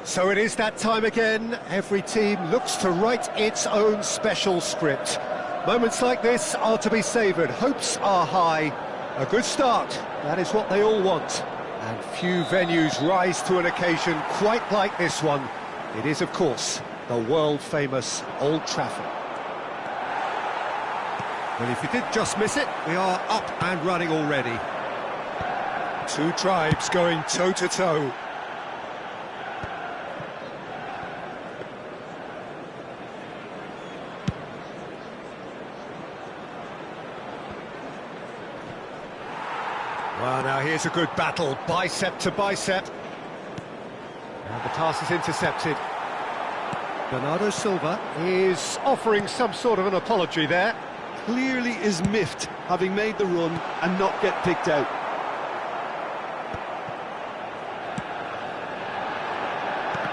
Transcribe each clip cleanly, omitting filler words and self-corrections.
So it is that time again. Every team looks to write its own special script. Moments like this are to be savoured. Hopes are high. A good start, that is what they all want. And few venues rise to an occasion quite like this one. It is, of course, the world-famous Old Trafford. Well, if you did just miss it, we are up and running already. Two tribes going toe-to-toe. Well, now here's a good battle, bicep to bicep. And the pass is intercepted. Bernardo Silva is offering some sort of an apology there. Clearly is miffed, having made the run and not get picked out.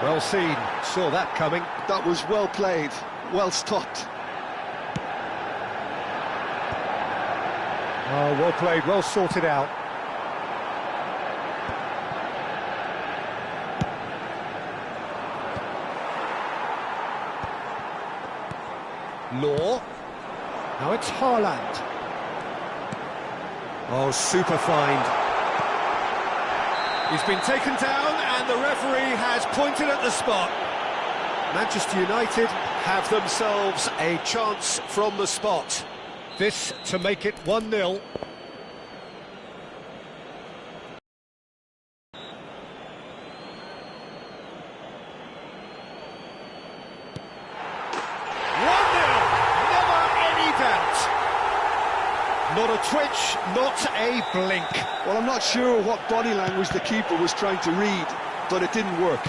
Well seen, saw that coming. That was well played, well stopped. Oh, well played, well sorted out. Law. Now it's Haaland. Oh, super find. He's been taken down and the referee has pointed at the spot. Manchester United have themselves a chance from the spot. This to make it 1-0. Not a twitch, not a blink. Well, I'm not sure what body language the keeper was trying to read, but it didn't work.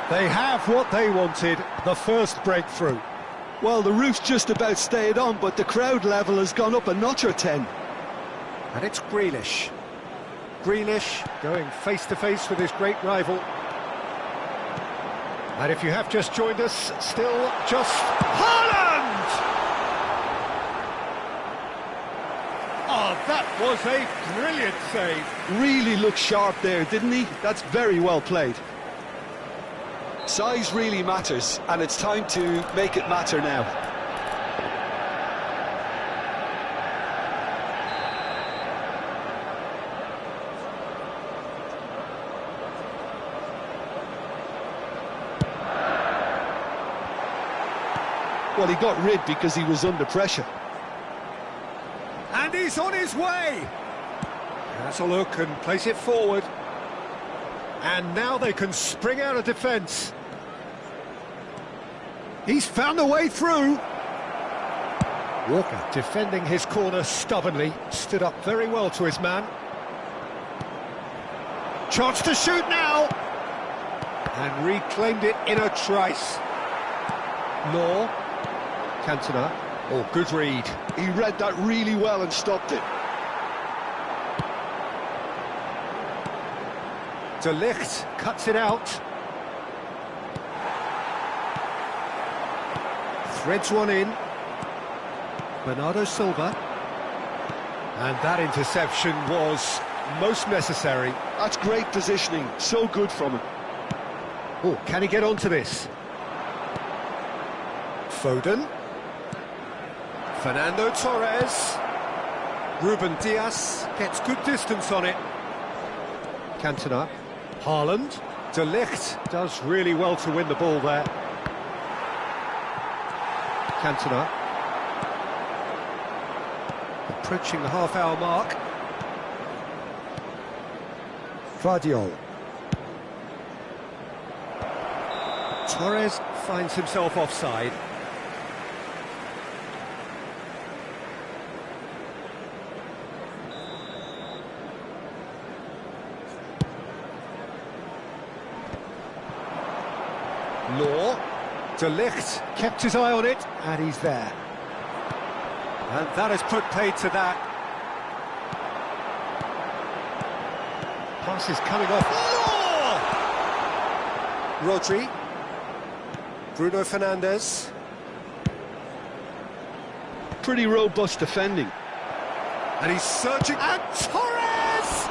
They have what they wanted, the first breakthrough. Well, the roof's just about stayed on, but the crowd level has gone up a notch or 10. And it's Grealish. Grealish going face-to-face with his great rival. And if you have just joined us, still just Haaland! Oh, that was a brilliant save. Really looked sharp there, didn't he? That's very well played. Size really matters, and it's time to make it matter now. Well, he got rid because he was under pressure. And he's on his way. Has a look and place it forward. And now they can spring out of defence. He's found a way through. Walker defending his corner stubbornly. Stood up very well to his man. Chance to shoot now. And reclaimed it in a trice. Law. Cantona. Oh, good read. He read that really well and stopped it. De Ligt cuts it out. Threads one in. Bernardo Silva. And that interception was most necessary. That's great positioning, so good from him. Oh, can he get onto this? Foden. Fernando Torres. Ruben Dias gets good distance on it. Cantona. Haaland. De Ligt does really well to win the ball there. Cantona. Approaching the half-hour mark. Vardiol. Torres finds himself offside. Law. De Ligt kept his eye on it, and he's there. And that has put paid to that. Pass is coming off. Law! Rodri. Bruno Fernandes. Pretty robust defending. And he's searching. And Torres!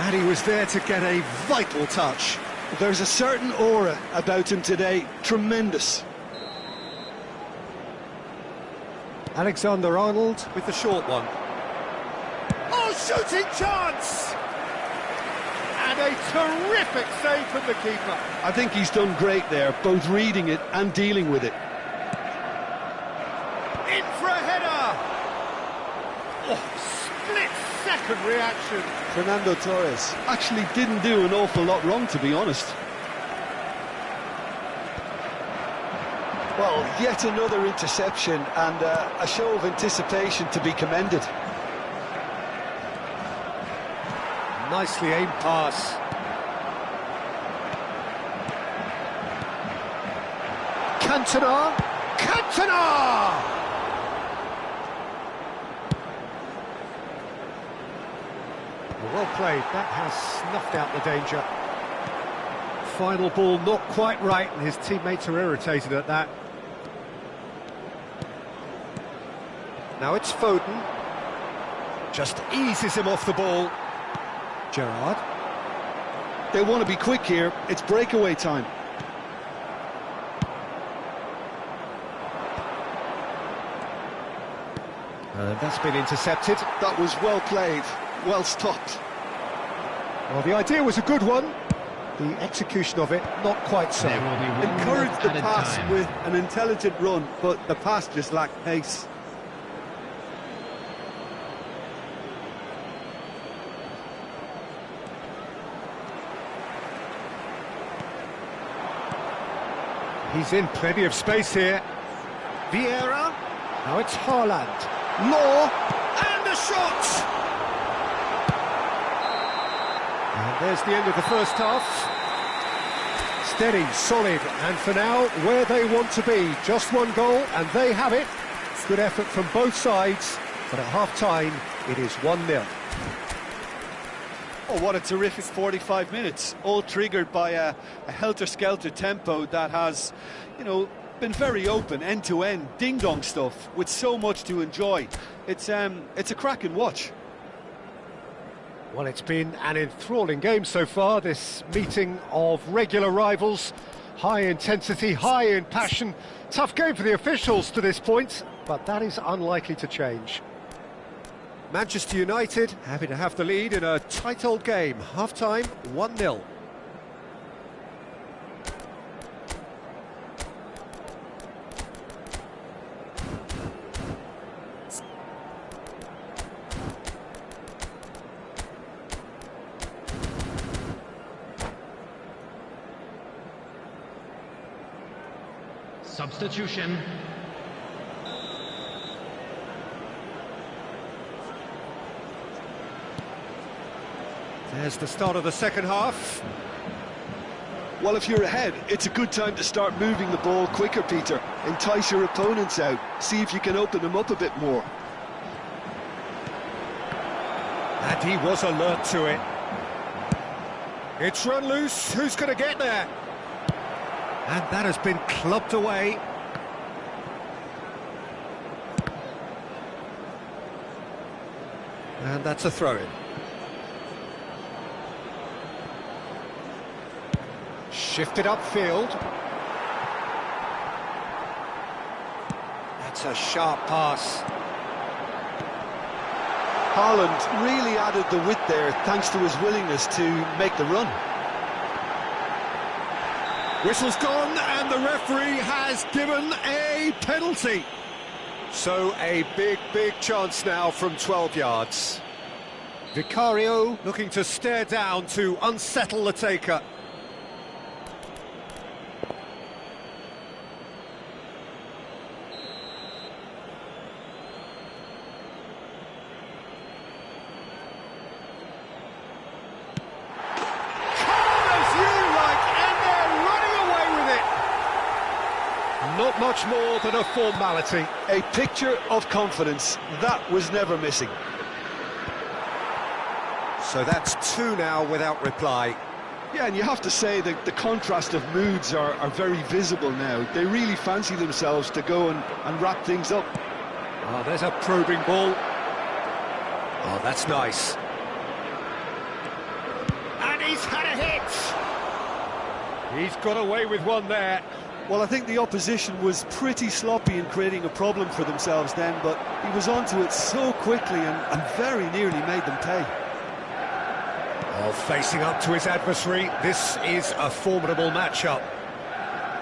And he was there to get a vital touch. There's a certain aura about him today, tremendous. Alexander-Arnold with the short one. Oh, shooting chance! And a terrific save from the keeper. I think he's done great there, both reading it and dealing with it. In for a header! Oh, split-second reaction. Fernando Torres actually didn't do an awful lot wrong, to be honest. Well, yet another interception and a show of anticipation to be commended. Nicely aimed pass. Cantona! Cantona! Well played, that has snuffed out the danger. Final ball not quite right, and his teammates are irritated at that. Now it's Foden. Just eases him off the ball. Gerrard. They want to be quick here, it's breakaway time. And that's been intercepted. That was well played, well stopped. Well, the idea was a good one. The execution of it, not quite so. Encouraged the pass with an intelligent run, but the pass just lacked pace. He's in plenty of space here. Vieira. Now it's Haaland. Law. And a shot! And there's the end of the first half. Steady, solid, and for now, where they want to be. Just one goal, and they have it. Good effort from both sides, but at half-time, it is 1-0. Oh, what a terrific 45 minutes, all triggered by a helter-skelter tempo that has, you know, been very open, end-to-end, ding-dong stuff, with so much to enjoy. It's a cracking watch. Well, it's been an enthralling game so far, this meeting of regular rivals. High intensity, high in passion. Tough game for the officials to this point, but that is unlikely to change. Manchester United happy to have the lead in a tight old game. Half-time, 1-0. Substitution. There's the start of the second half. Well, if you're ahead, it's a good time to start moving the ball quicker, Peter. Entice your opponents out. See if you can open them up a bit more. And he was alert to it. It's run loose. Who's going to get there? And that has been clubbed away. And that's a throw-in. Shifted upfield. That's a sharp pass. Haaland really added the width there thanks to his willingness to make the run. Whistle's gone and the referee has given a penalty. So a big chance now from 12 yards. Vicario looking to stare down to unsettle the taker. Not much more than a formality. A picture of confidence, that was never missing. So that's two now without reply. Yeah, and you have to say that the contrast of moods are very visible now. They really fancy themselves to go and wrap things up. Oh, there's a probing ball. Oh, that's nice. He's had a hit! He's got away with one there. Well, I think the opposition was pretty sloppy in creating a problem for themselves then, but he was onto it so quickly and very nearly made them pay. Well, facing up to his adversary, this is a formidable matchup.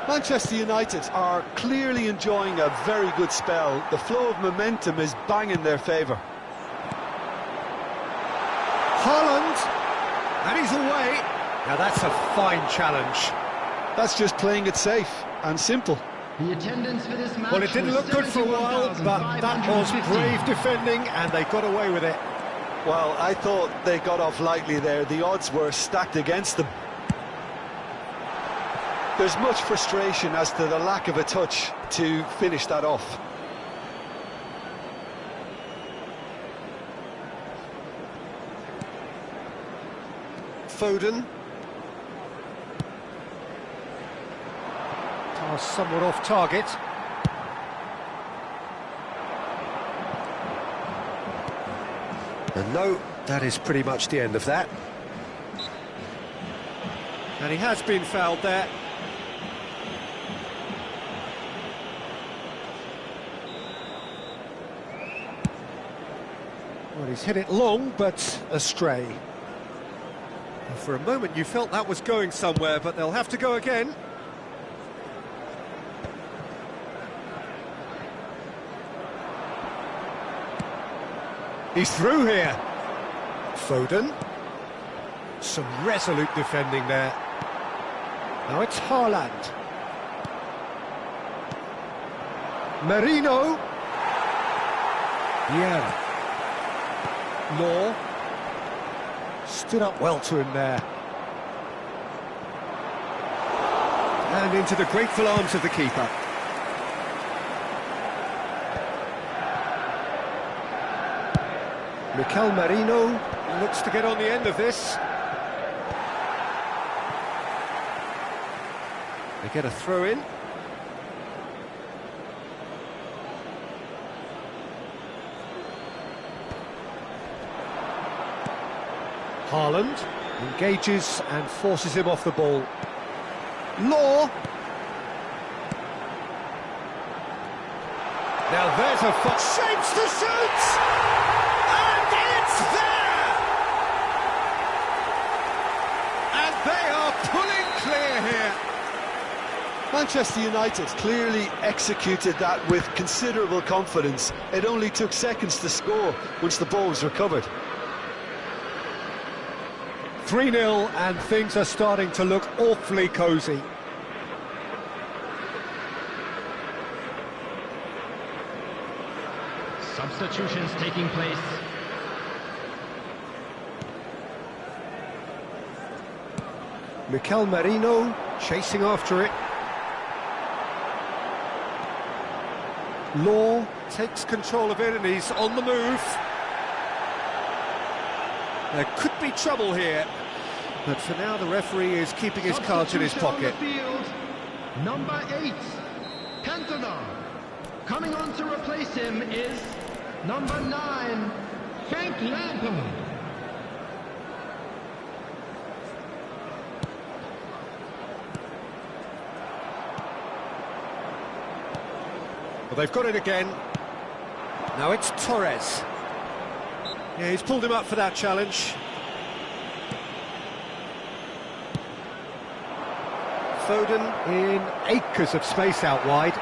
Manchester United are clearly enjoying a very good spell. The flow of momentum is bang in their favour. Haaland, and he's away. Now that's a fine challenge. That's just playing it safe and simple. The attendance for this match. Well, it didn't look good for a while, but that was brave defending, and they got away with it. Well, I thought they got off lightly there. The odds were stacked against them. There's much frustration as to the lack of a touch to finish that off. Foden. Somewhat off target. And no, that is pretty much the end of that. And he has been fouled there. Well, he's hit it long, but astray. And for a moment you felt that was going somewhere, but they'll have to go again. He's through here. Foden. Some resolute defending there. Now it's Haaland. Merino. Yeah. Law. Stood up well to him there. And into the grateful arms of the keeper. Mikel Merino looks to get on the end of this. They get a throw in. Haaland engages and forces him off the ball. Law. Now there's a foot. Shapes to shoot! There! And they are pulling clear here. Manchester United clearly executed that with considerable confidence. It only took seconds to score once the ball was recovered. 3-0 and things are starting to look awfully cosy. Substitutions taking place. Mikel Merino chasing after it. Law takes control of it and he's on the move. There could be trouble here, but for now the referee is keeping his cards in his pocket. Number 8, Cantona. Coming on to replace him is number 9, Frank Lampard. Well, they've got it again. Now it's Torres. Yeah, he's pulled him up for that challenge. Foden in acres of space out wide.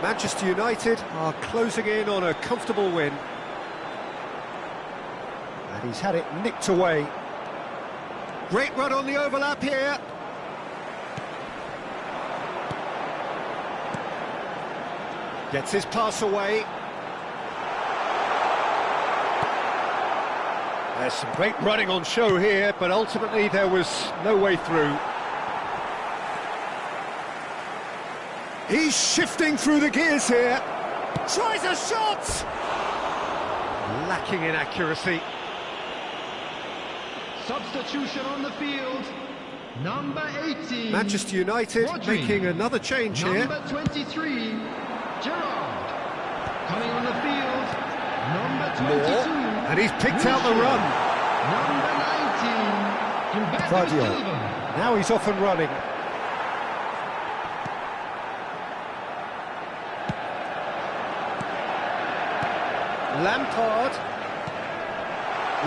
Manchester United are closing in on a comfortable win. And he's had it nicked away. Great run on the overlap here. Gets his pass away. There's some great running on show here, but ultimately there was no way through. He's shifting through the gears here. Tries a shot! Lacking in accuracy. Substitution on the field. Number 18. Manchester United Rodri. making another change here. Number 23, Gerrard. Coming on the field, number 22. Law, and he's picked out the run. Number 19. Humberto Claudio. Silva. Now he's off and running. Lampard.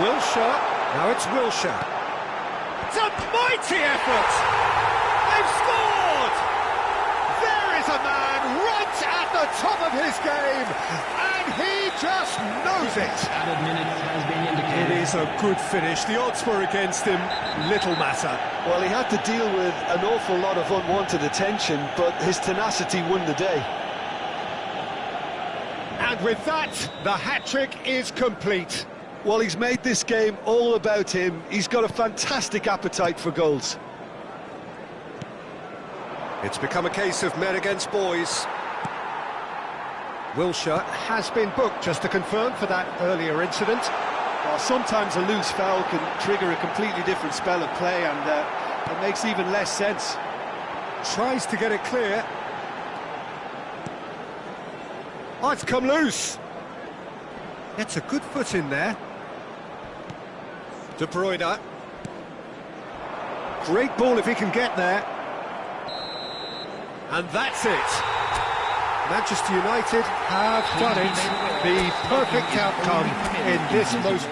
Wilshere. Now it's Wilshere. It's a mighty effort! They've scored! There is a man right at the top of his game, and he just knows it. Added minutes has been It indicated. is a good finish. The odds were against him. Little matter. Well, he had to deal with an awful lot of unwanted attention, but his tenacity won the day. And with that, the hat-trick is complete. Well, he's made this game all about him. He's got a fantastic appetite for goals. It's become a case of men against boys. Wilshere has been booked, just to confirm, for that earlier incident. Well, sometimes a loose foul can trigger a completely different spell of play, and it makes even less sense. Tries to get it clear. Oh, it's come loose. Gets a good foot in there. De Bruyne. Great ball if he can get there. And that's it. Manchester United have done it. The perfect outcome in this most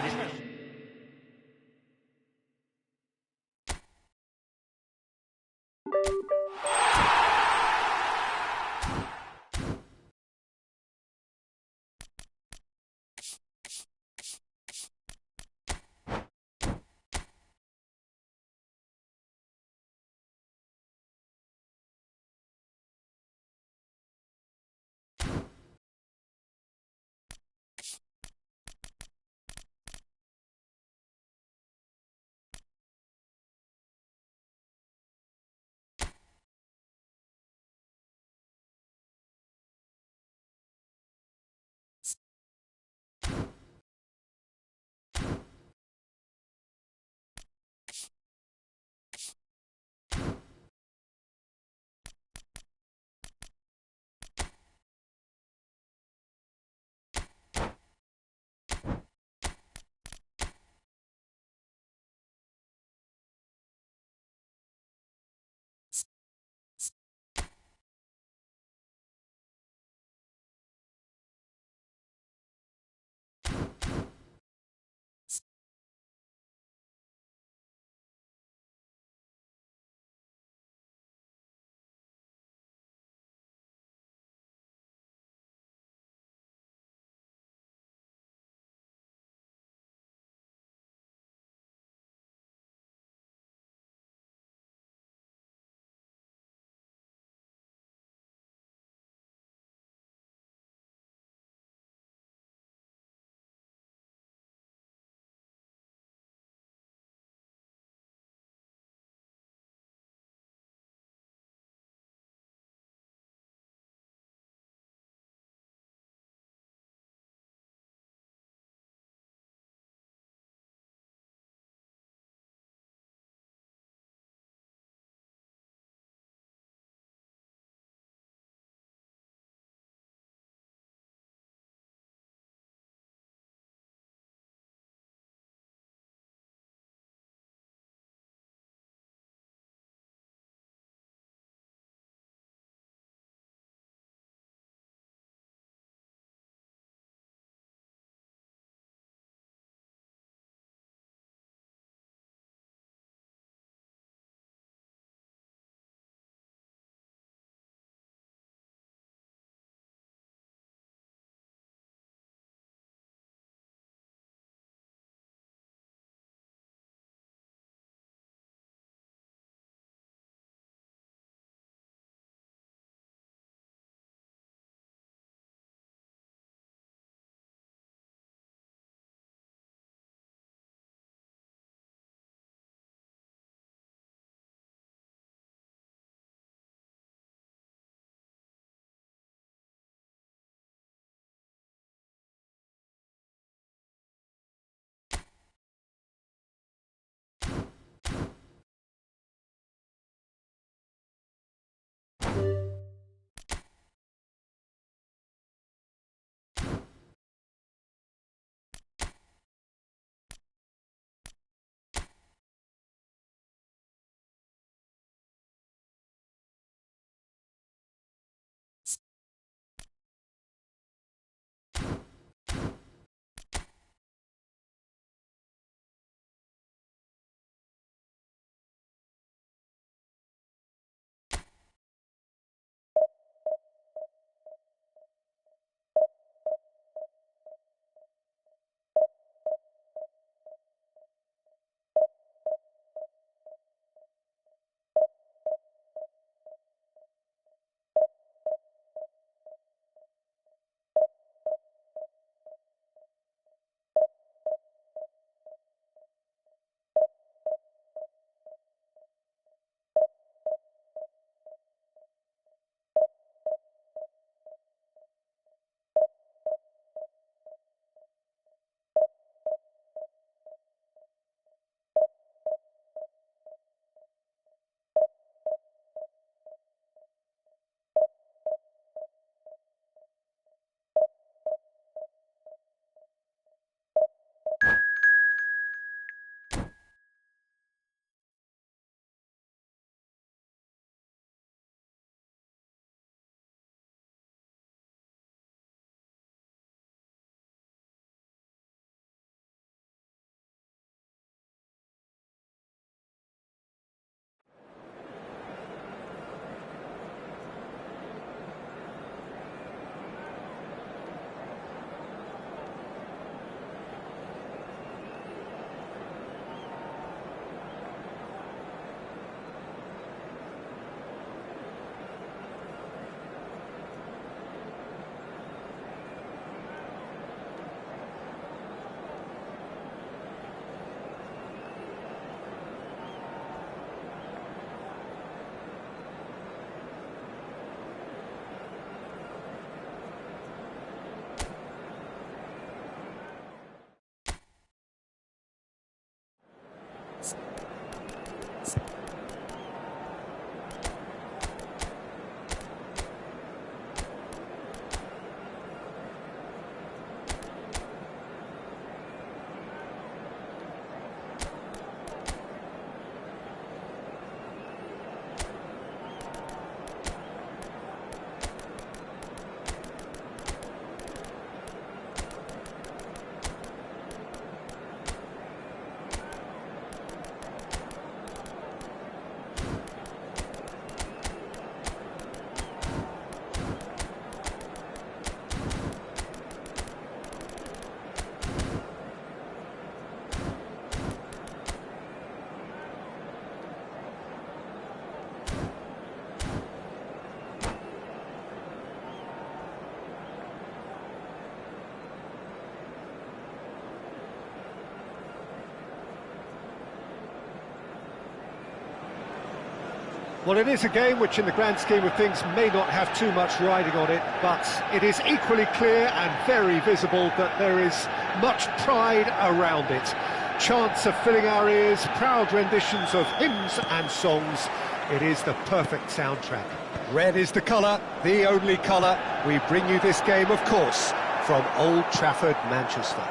Well, it is a game which in the grand scheme of things may not have too much riding on it, but it is equally clear and very visible that there is much pride around it. Chants are filling our ears, proud renditions of hymns and songs. It is the perfect soundtrack. Red is the colour, the only colour. We bring you this game, of course, from Old Trafford, Manchester.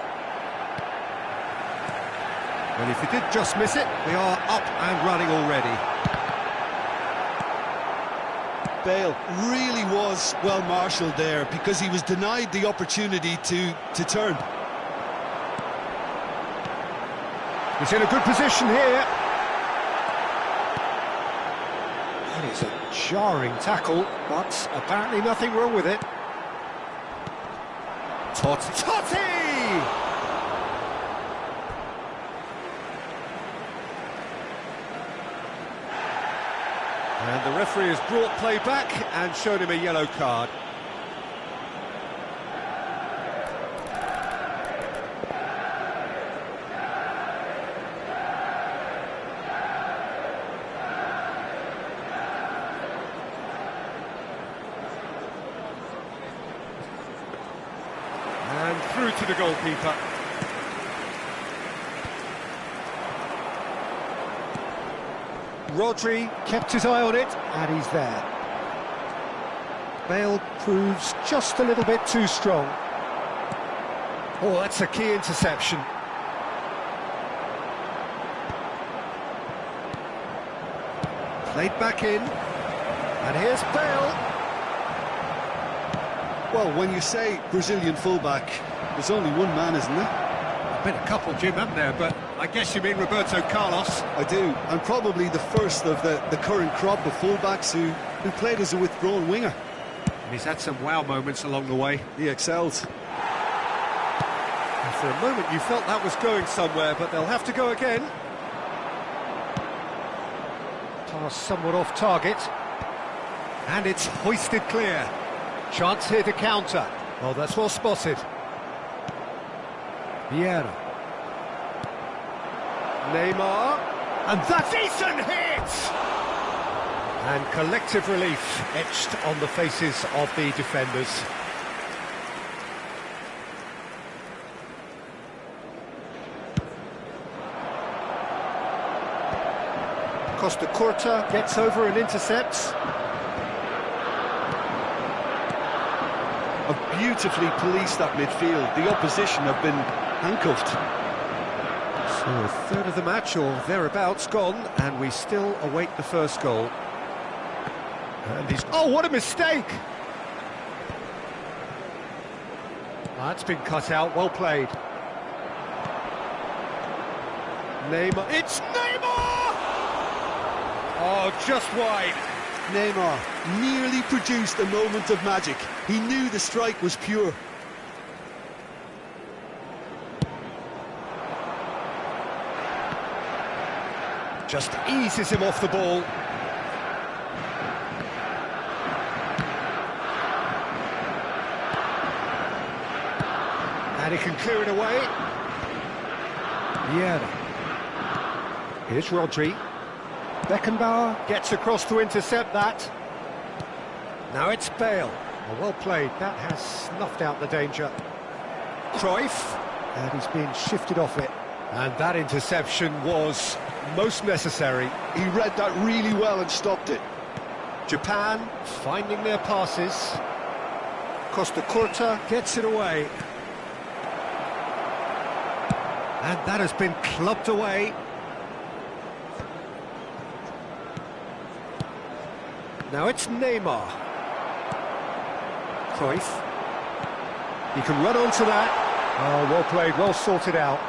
And if you did just miss it, we are up and running already. Bale really was well marshalled there because he was denied the opportunity to turn. He's in a good position here. That is a jarring tackle, but apparently nothing wrong with it. Totti! And the referee has brought play back and shown him a yellow card. And through to the goalkeeper. Rodri kept his eye on it, and he's there. Bale proves just a little bit too strong. Oh, that's a key interception. Played back in, and here's Bale. Well, when you say Brazilian fullback, there's only one man, isn't there? Been a couple, Jim, haven't there? But I guess you mean Roberto Carlos. I do, and probably the first of the current crop of fullbacks who played as a withdrawn winger. And he's had some wow moments along the way. He excels. And for a moment you felt that was going somewhere, but they'll have to go again. Pass somewhat off target. And it's hoisted clear. Chance here to counter. Oh, that's well spotted. Vieira. Neymar, and that decent hit! And collective relief etched on the faces of the defenders. Costa Curta gets over and intercepts. Have beautifully policed that midfield. The opposition have been handcuffed. So a third of the match or thereabouts gone, and we still await the first goal. And he's... Oh, what a mistake! That's been cut out, well played. Neymar, it's Neymar! Oh, just wide. Neymar nearly produced a moment of magic. He knew the strike was pure. Just eases him off the ball. And he can clear it away. Vieira. Here's Rodri. Beckenbauer gets across to intercept that. Now it's Bale. Oh, well played. That has snuffed out the danger. Cruyff. And he's being shifted off it. And that interception was most necessary. He read that really well and stopped it. Japan finding their passes. Costa Curta gets it away. And that has been clubbed away. Now it's Neymar. Cruyff. He can run onto that. Oh, well played, well sorted out.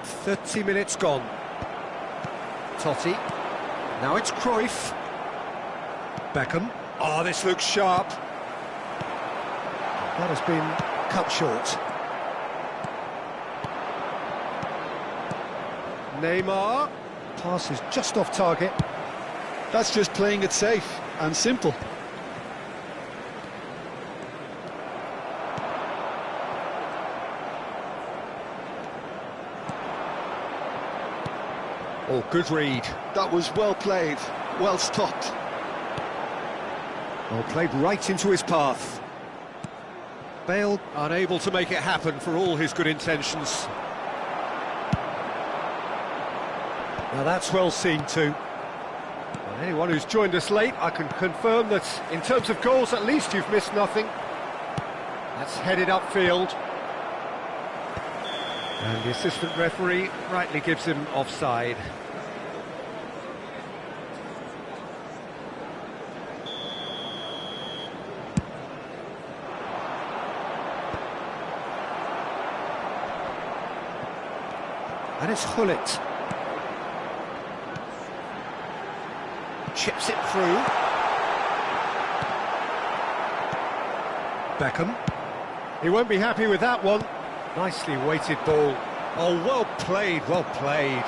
30 minutes gone. Totti. Now it's Cruyff. Beckham. Oh, this looks sharp. That has been cut short. Neymar. Pass is just off target. That's just playing it safe and simple. Oh, good read. That was well played. well stopped. Well, played right into his path. Bale unable to make it happen for all his good intentions. Now that's well seen too. Well, anyone who's joined us late, I can confirm that in terms of goals, at least you've missed nothing. That's headed upfield. And the assistant referee rightly gives him offside. And it's Hullet. Chips it through. Beckham. He won't be happy with that one. Nicely weighted ball. Oh, well played, well played.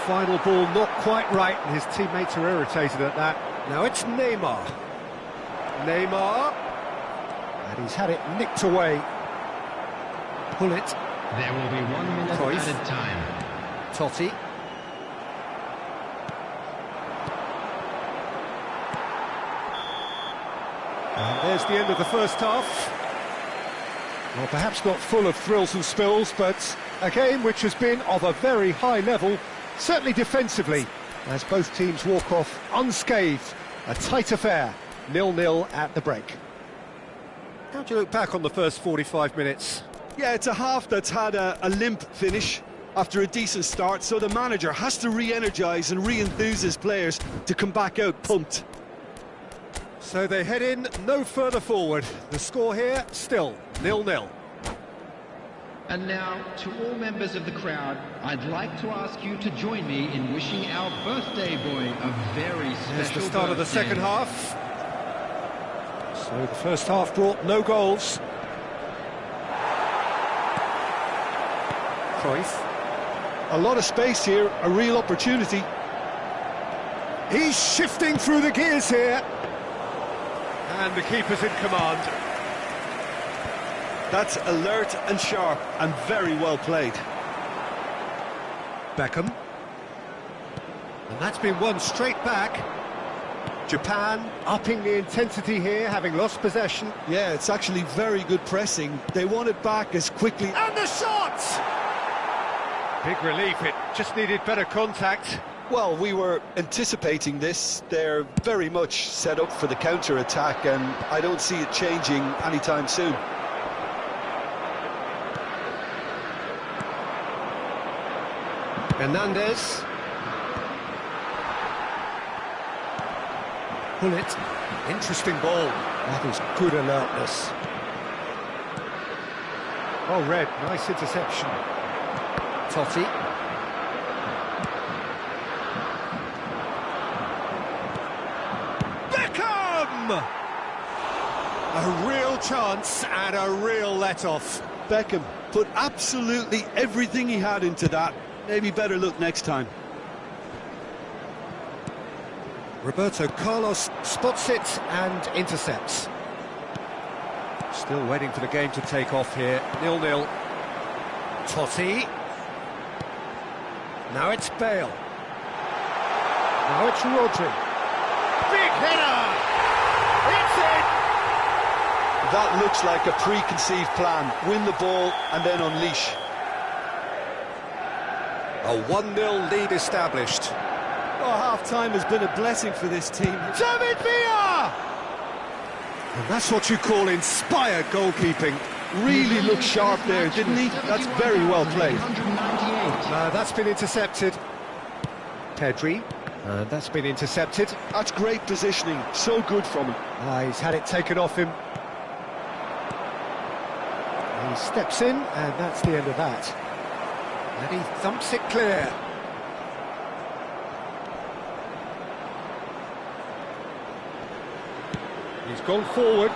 Final ball not quite right, and his teammates are irritated at that. Now it's Neymar. Neymar. And he's had it nicked away. Hullet. There will be 1 minute Cruyff. added time. Totti. And there's the end of the first half. Well, perhaps not full of thrills and spills, but a game which has been of a very high level, certainly defensively, as both teams walk off unscathed. A tight affair, 0-0 at the break. How do you look back on the first 45 minutes? Yeah, it's a half that's had a limp finish after a decent start, so the manager has to re-energise and re-enthuse his players to come back out pumped. So they head in no further forward. The score here, still 0-0. And now, to all members of the crowd, I'd like to ask you to join me in wishing our birthday boy a very special There's the start of the birthday. second half. So the first half brought no goals. Cruyff. A lot of space here, a real opportunity. He's shifting through the gears here. And the keeper's in command. That's alert and sharp and very well played. Beckham. And that's been won straight back. Japan upping the intensity here, having lost possession. Yeah, it's actually very good pressing. They want it back as quickly. And the shot! Big relief, it just needed better contact. Well, we were anticipating this. They're very much set up for the counter-attack, and I don't see it changing anytime soon. Hernandez. Hullet. Interesting ball. That is good alertness. Oh, Red, nice interception. Totti. Beckham! A real chance and a real let-off. Beckham put absolutely everything he had into that. Maybe better look next time. Roberto Carlos spots it and intercepts. Still waiting for the game to take off here. 0-0. Totti. Now it's Bale. Now it's Rodri. Big header! It's in! That looks like a preconceived plan. Win the ball and then unleash. A 1-0 lead established. Oh, half-time has been a blessing for this team. David Villa! And that's what you call inspired goalkeeping. Really looked sharp there, didn't he? That's very well played. 198. That's been intercepted. Pedri. And that's been intercepted. That's great positioning. So good from him. He's had it taken off him. He steps in, and that's the end of that. And he thumps it clear. He's gone forward.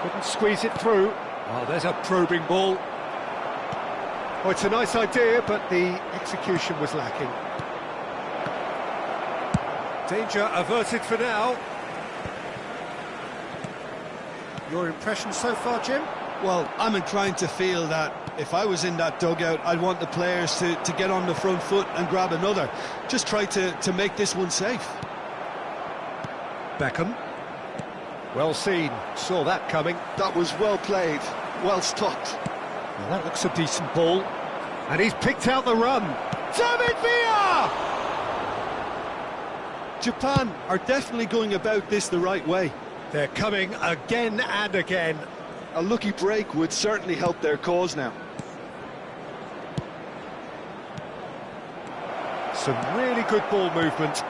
Couldn't squeeze it through. Oh, there's a probing ball. Oh, it's a nice idea, but the execution was lacking. Danger averted for now. Your impression so far, Jim? Well, I'm inclined to feel that if I was in that dugout, I'd want the players to get on the front foot and grab another. Just try to make this one safe. Beckham. Well seen, saw that coming. That was well played, well stopped. Well, that looks a decent ball. And he's picked out the run. David Villa! Japan are definitely going about this the right way. They're coming again and again. A lucky break would certainly help their cause now. Some really good ball movement.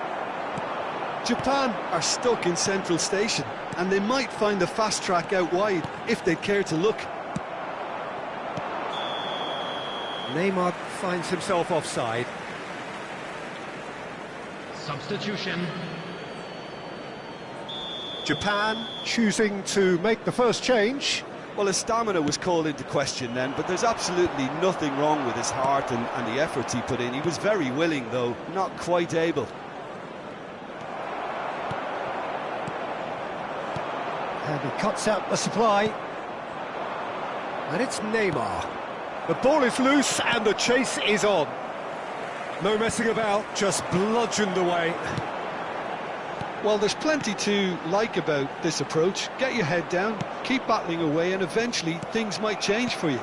Japan are stuck in central station, and they might find the fast track out wide if they care to look. Neymar finds himself offside. Substitution. Japan choosing to make the first change. Well, his stamina was called into question then, but there's absolutely nothing wrong with his heart and the efforts he put in. He was very willing, though, not quite able. And he cuts out the supply. And it's Neymar. The ball is loose and the chase is on. No messing about, just bludgeoned away. Well, there's plenty to like about this approach. Get your head down, keep battling away, and eventually things might change for you.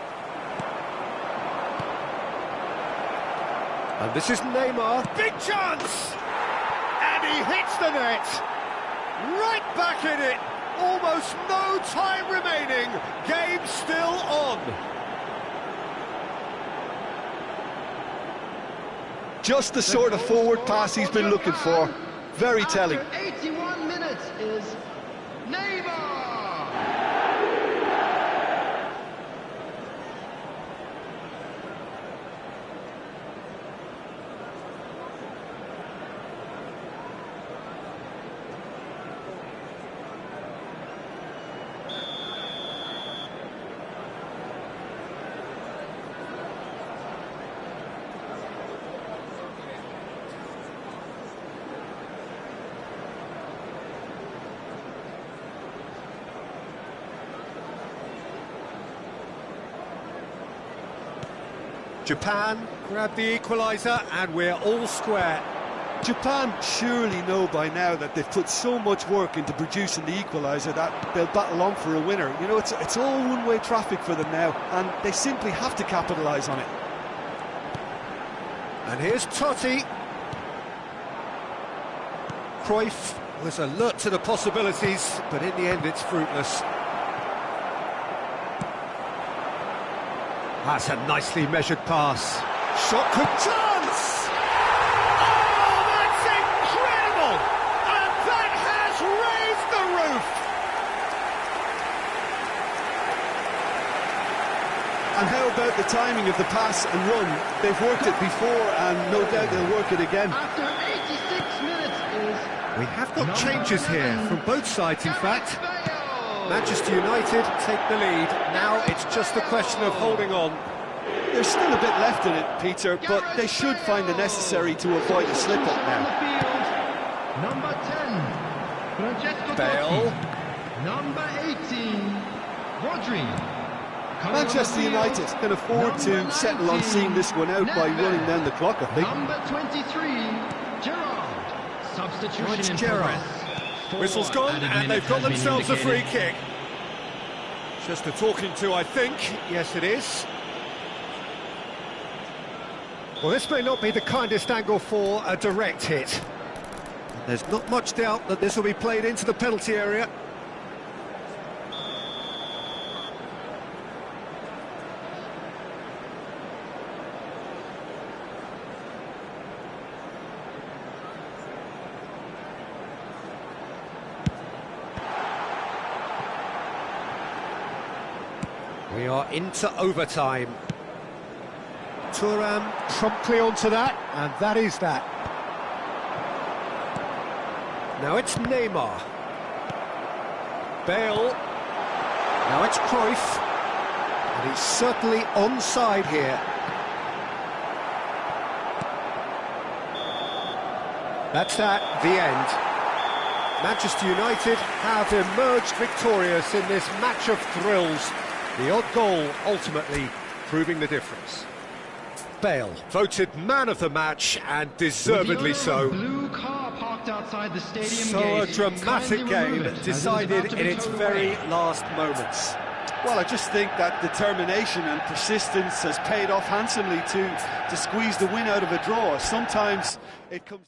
And this is Neymar. Big chance! And he hits the net. Right back in it. Almost no time remaining. Game still on. Just the sort of forward pass he's been looking for. Very telling. After 81 minutes is Neymar! Japan grab the equaliser and we're all square. Japan surely know by now that they've put so much work into producing the equaliser that they'll battle on for a winner. You know, it's all one-way traffic for them now, and they simply have to capitalise on it. And here's Totti. Cruyff was alert to the possibilities, but in the end it's fruitless. That's a nicely measured pass. Shot could chance! Oh, that's incredible! And that has raised the roof! And how about the timing of the pass and run? They've worked it before, and no doubt they'll work it again. After 86 minutes is... We have got changes here, from both sides in fact. Manchester United take the lead. Now it's just a question of holding on. There's still a bit left in it, Peter, but they should find the necessary to avoid a slip-up now. Number 10, Francesco Bale. Totti. Number 18, Rodri. Manchester United can afford to settle on seeing this one out by running down the clock, I think. Number 23, Gerrard. Substitution It's in Gerrard. progress. Whistle's Four gone added and they've minutes got has been themselves a free indicated. kick. Just a talking to, I think. Yes, it is. Well, this may not be the kindest angle for a direct hit. There's not much doubt that this will be played into the penalty area. We are into overtime. Thuram promptly onto that, and that is that. Now it's Neymar. Bale. Now it's Cruyff. And he's certainly onside here. That's that, the end. Manchester United have emerged victorious in this match of thrills. The odd goal ultimately proving the difference. Bale, voted man of the match, and deservedly so. Blue car parked outside the stadium So gate. a dramatic Kindly game remove it, as it is decided about to be in its towed very away. last moments. Well, I just think that determination and persistence has paid off handsomely to squeeze the win out of a draw. Sometimes it comes...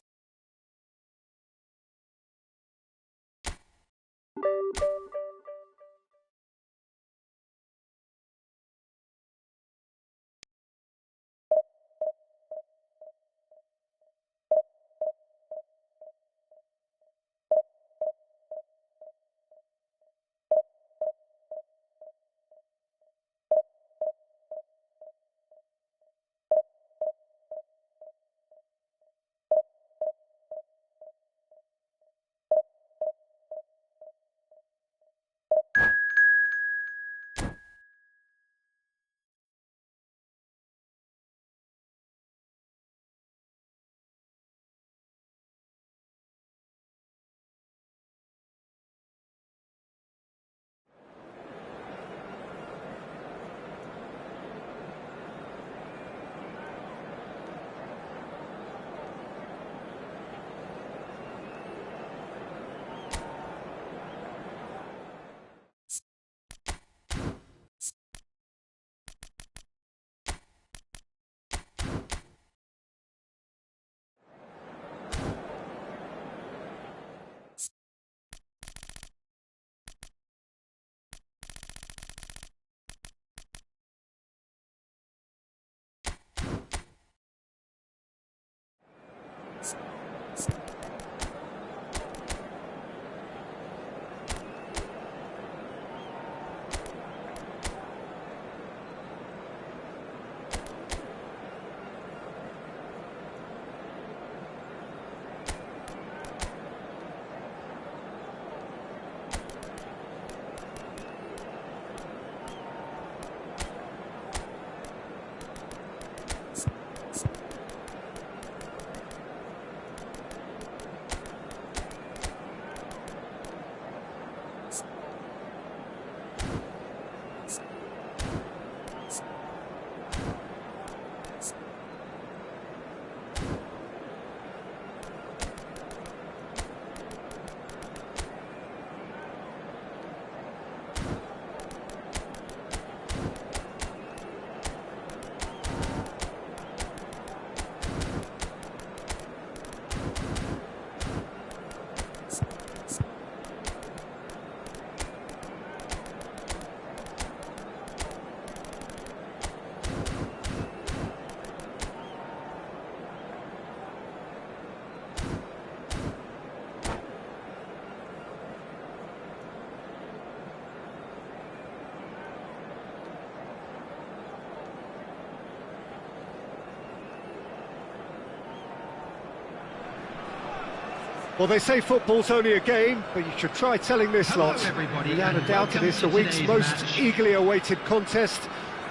Well, they say football's only a game, but you should try telling this Hello, lot. everybody, Without a and doubt, it welcome is the to week's today's most match. eagerly awaited contest.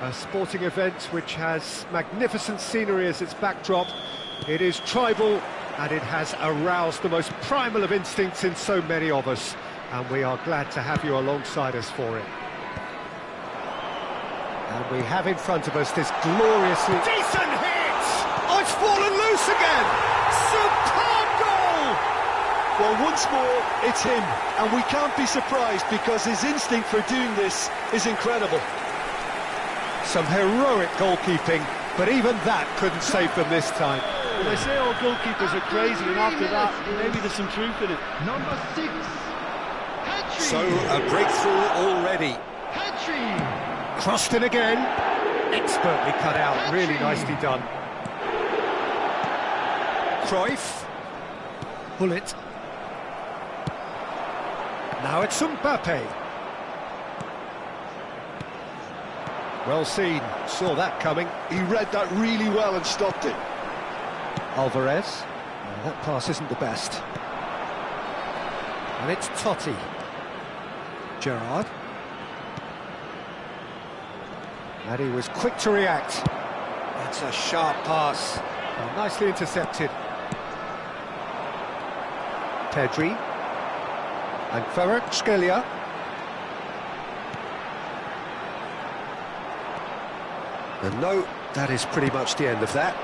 A sporting event which has magnificent scenery as its backdrop. It is tribal, and it has aroused the most primal of instincts in so many of us. And we are glad to have you alongside us for it. And we have in front of us this gloriously... Decent hit! Oh, it's fallen loose again! Superb goal! Well, once more, it's him, and we can't be surprised because his instinct for doing this is incredible. Some heroic goalkeeping, but even that couldn't save them this time. Well, they say all goalkeepers are crazy, and after that, maybe there's some truth in it. Number 6, hat-trick! So, a breakthrough already. Hat-trick! Crossed in again. Expertly cut out, really nicely done. Cruyff. Bullet. Now it's Mbappe. Well seen, saw that coming. He read that really well and stopped it. Alvarez. That pass isn't the best. And it's Totti. Gerrard. And he was quick to react. That's a sharp pass. Well, nicely intercepted. Pedri. And Kvaratskhelia. And no, that is pretty much the end of that.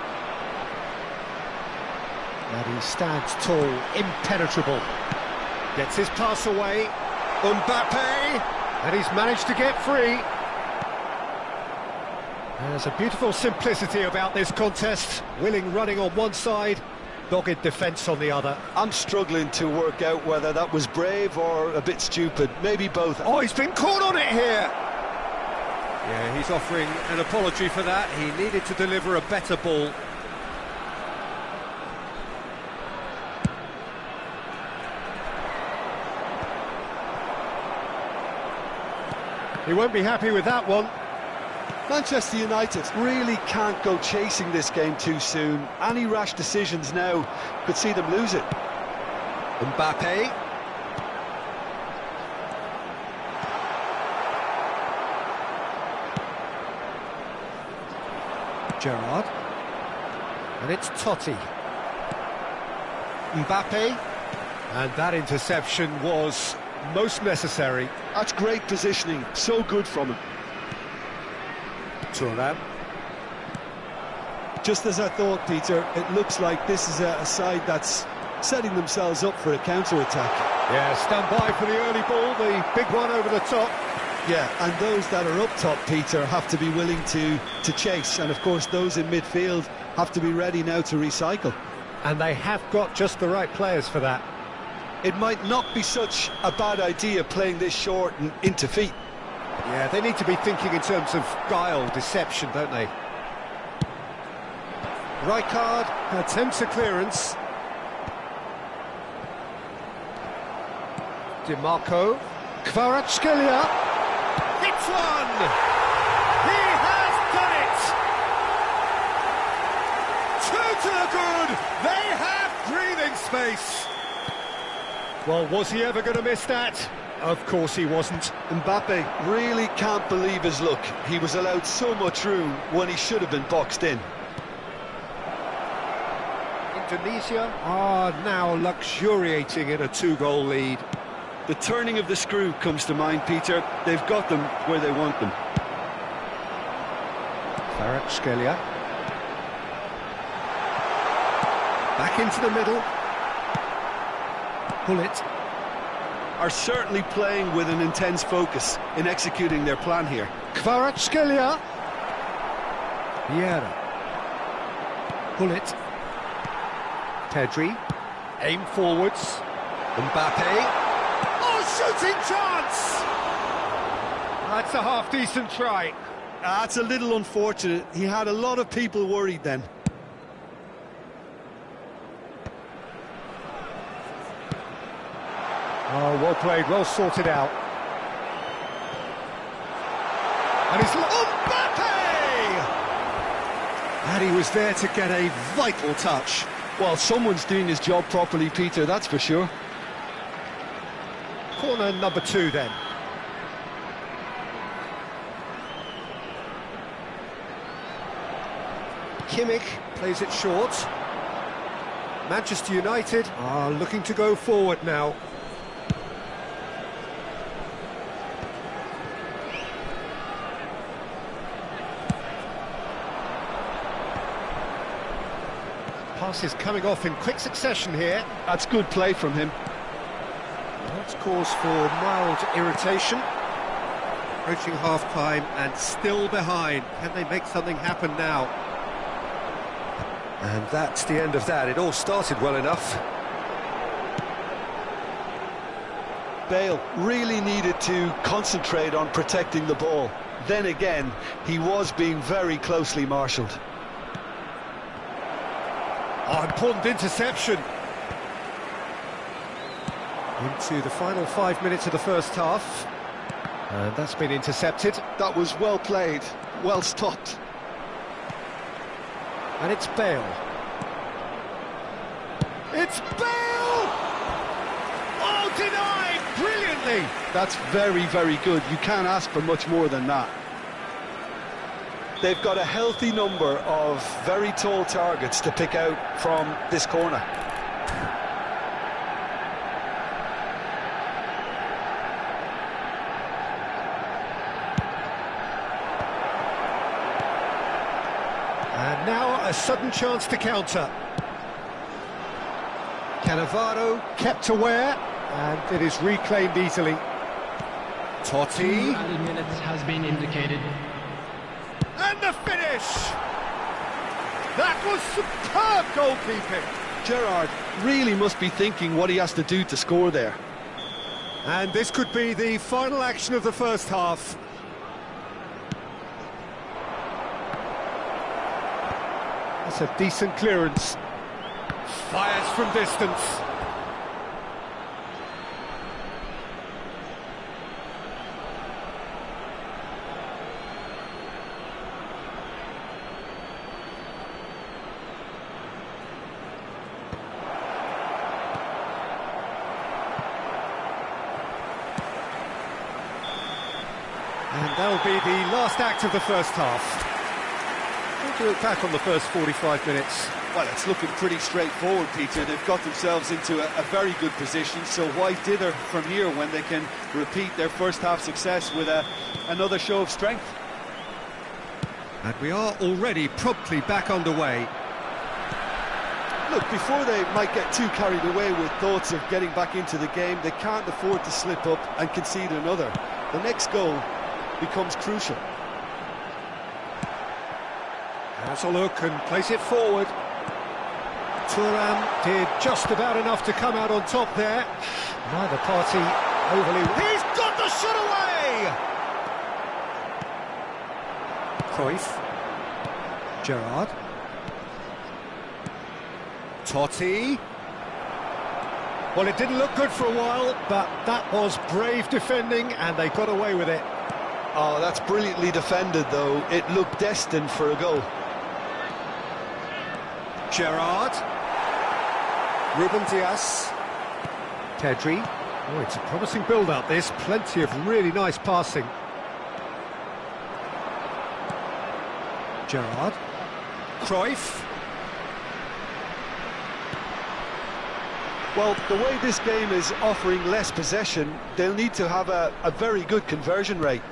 And he stands tall, impenetrable. Gets his pass away. Mbappe! And he's managed to get free. There's a beautiful simplicity about this contest. Willing running on one side, dogged defence on the other. I'm struggling to work out whether that was brave or a bit stupid. Maybe both. Oh, he's been caught on it here! Yeah, he's offering an apology for that. He needed to deliver a better ball. He won't be happy with that one. Manchester United really can't go chasing this game too soon. Any rash decisions now could see them lose it. Mbappe. Gerrard. And it's Totti. Mbappe. And that interception was most necessary. That's great positioning, so good from him. Thuram. Just as I thought, Peter, it looks like this is a side that's setting themselves up for a counter-attack. Yeah, stand by for the early ball, the big one over the top. Yeah, and those that are up top, Peter, have to be willing to chase. And, of course, those in midfield have to be ready now to recycle. And they have got just the right players for that. It might not be such a bad idea playing this short and into feet. Yeah, they need to be thinking in terms of guile, deception, don't they? Rijkaard attempts a clearance. DiMarco. Kvaratskhelia. Hits one! He has done it! Two to the good! They have breathing space! Well, was he ever going to miss that? Of course he wasn't. Mbappe really can't believe his luck. He was allowed so much room when he should have been boxed in. Indonesia are now luxuriating in a two-goal lead. The turning of the screw comes to mind, Peter. They've got them where they want them. Kvaratskhelia. Back into the middle. Bullet. Are certainly playing with an intense focus in executing their plan here. Kvaratskhelia. Vieira. Bullet. Pedri. Aim forwards. Mbappe. Oh, shooting chance! That's a half-decent try. That's a little unfortunate. He had a lot of people worried then. Oh, well played, well sorted out. And it's Mbappe! And he was there to get a vital touch. Well, someone's doing his job properly, Peter, that's for sure. Corner number 2 then. Kimmich plays it short. Manchester United are looking to go forward now. Passes coming off in quick succession here. That's good play from him. That's cause for mild irritation. Approaching half-time and still behind. Can they make something happen now? And that's the end of that. It all started well enough. Bale really needed to concentrate on protecting the ball. Then again, he was being very closely marshalled. Oh, important interception. Into the final 5 minutes of the first half. And that's been intercepted. That was well played, well stopped. And it's Bale. It's Bale! Oh, denied! Brilliantly! That's very, very good. You can't ask for much more than that. They've got a healthy number of very tall targets to pick out from this corner. And now a sudden chance to counter. Cannavaro kept aware, and it is reclaimed easily. Totti. Added minutes has been indicated. And the finish! That was superb goalkeeping. Gerrard really must be thinking what he has to do to score there. And this could be the final action of the first half. That's a decent clearance. Fires from distance. And that'll be the last act of the first half. How do you look back on the first 45 minutes? Well, it's looking pretty straightforward, Peter. They've got themselves into a very good position, so why dither from here when they can repeat their first half success with another show of strength? And we are already promptly back underway. Look, before they might get too carried away with thoughts of getting back into the game, they can't afford to slip up and concede another. The next goal becomes crucial. Has a look and plays it forward. Thuram did just about enough to come out on top there. Neither party overly... He's got the shot away! Cruyff. Gerrard. Totti. Well, it didn't look good for a while, but that was brave defending and they got away with it. Oh, that's brilliantly defended, though. It looked destined for a goal. Gerrard. Ruben Dias. Pedri. Oh, it's a promising build-up, this. Plenty of really nice passing. Gerrard. Cruyff. Well, the way this game is offering less possession, they'll need to have a very good conversion rate.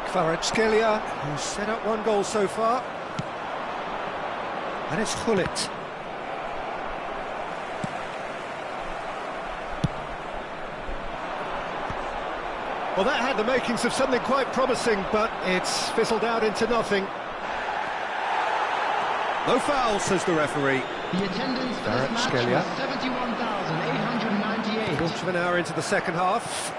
Kvaratskhelia, who's set up one goal so far. And it's Gullit. Well, that had the makings of something quite promising, but it's fizzled out into nothing. No foul, says the referee. The attendance for this match was 71,898. Quarter of an hour into the second half.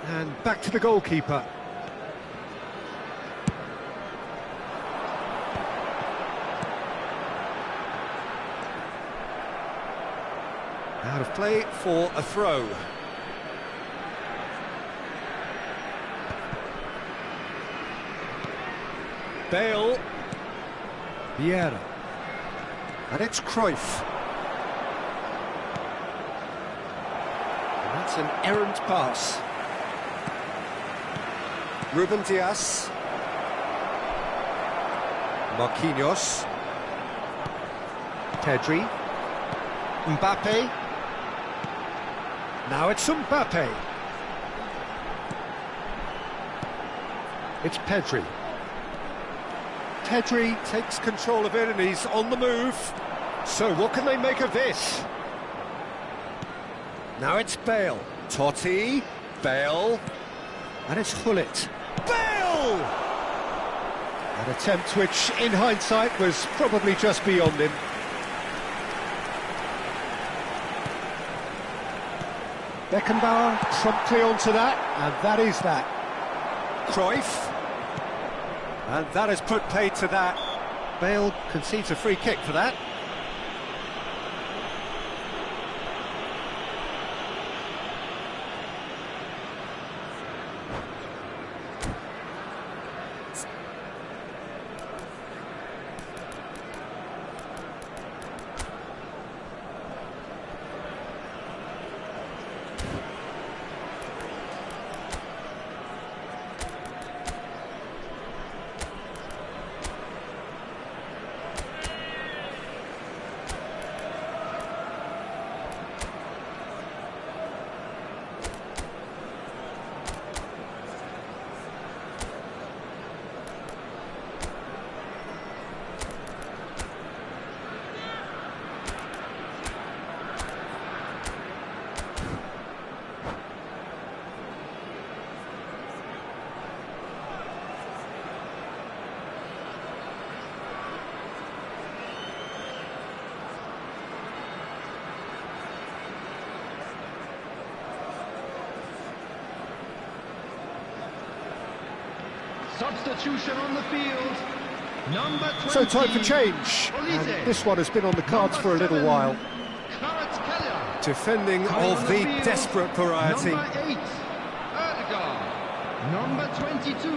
And back to the goalkeeper. Out of play for a throw. Bale. Vieira. And it's Cruyff. And that's an errant pass. Ruben Dias. Marquinhos. Pedri. Mbappe. Now it's Mbappe. It's Pedri. Pedri takes control of it and he's on the move. So what can they make of this? Now it's Bale. Totti. Bale. And it's Gullit. Bale! An attempt which, in hindsight, was probably just beyond him. Beckenbauer promptly onto that, and that is that. Cruyff. And that has put paid to that. Bale concedes a free kick for that. Substitution on the field. Number 20. So time for change. And this one has been on the cards for a little while. Defending of the desperate variety. Number 8, Erdegaard. Number 22,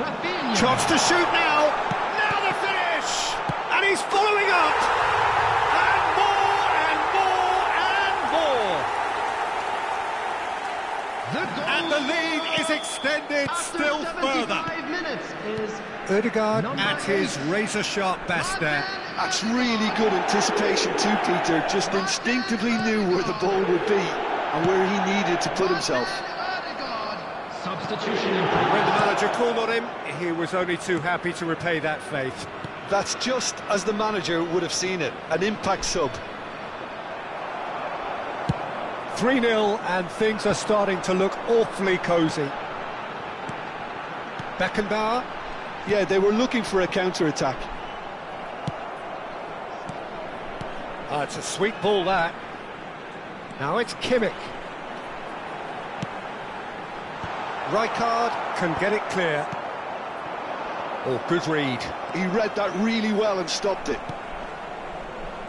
Rafinha. Chance to shoot now. Now the finish. And he's following up. And more and more and more. And the lead is extended still further. Erdegaard at his razor-sharp best there. That's really good anticipation too, Peter. Just instinctively knew where the ball would be and where he needed to put himself. Substitution in When the manager called on him, he was only too happy to repay that faith. That's just as the manager would have seen it, an impact sub. 3-0 and things are starting to look awfully cosy. Beckenbauer. Yeah, they were looking for a counter-attack. It's a sweet ball, that. Now it's Kimmich. Rijkaard can get it clear. Oh, good read. He read that really well and stopped it.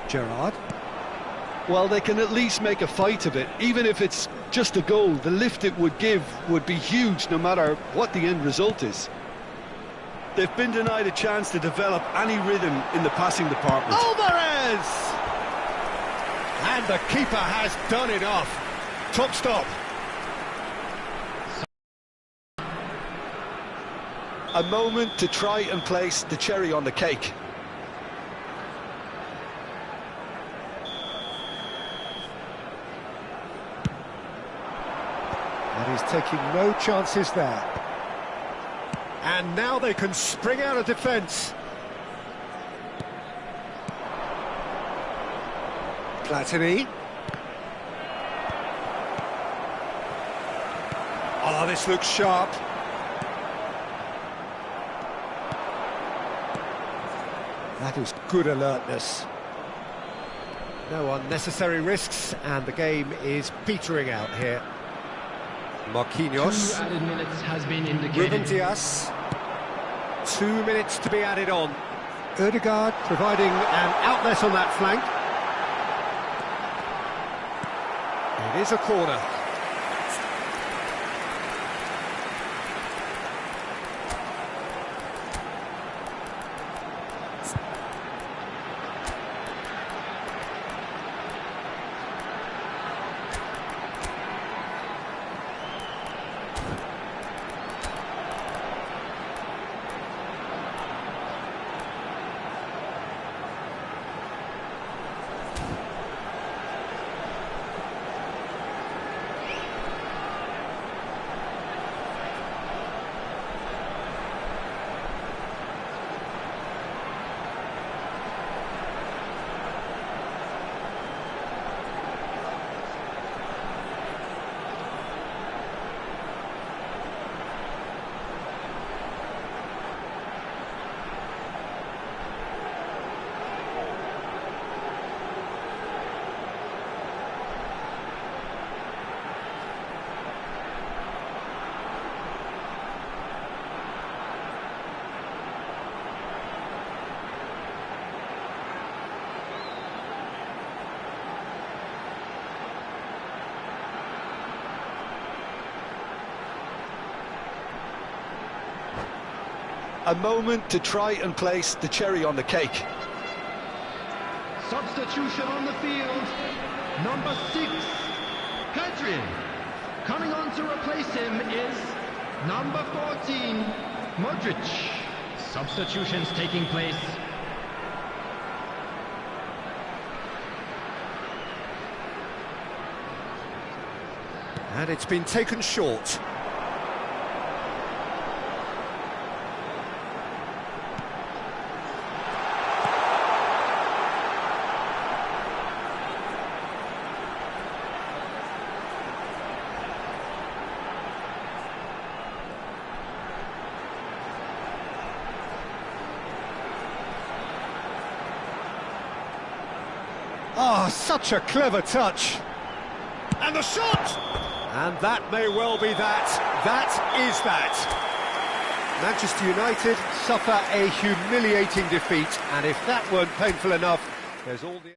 Gerrard. Well, they can at least make a fight of it. Even if it's just a goal, the lift it would give would be huge no matter what the end result is. They've been denied a chance to develop any rhythm in the passing department. Alvarez! And the keeper has done enough. Top stop. A moment to try and place the cherry on the cake. And he's taking no chances there. And now they can spring out of defence. Platini. Oh, this looks sharp. That is good alertness. No unnecessary risks, and the game is petering out here. Marquinhos. 2 added minutes has been indicated. Ruben Dias. 2 minutes to be added on. Erdegaard providing an outlet on that flank. It is a corner. A moment to try and place the cherry on the cake. Substitution on the field. Number 6, Hadrian. Coming on to replace him is number 14, Modric. Substitutions taking place. And it's been taken short. Oh, such a clever touch. And the shot! And that may well be that. That is that. Manchester United suffer a humiliating defeat, and if that weren't painful enough, there's all the...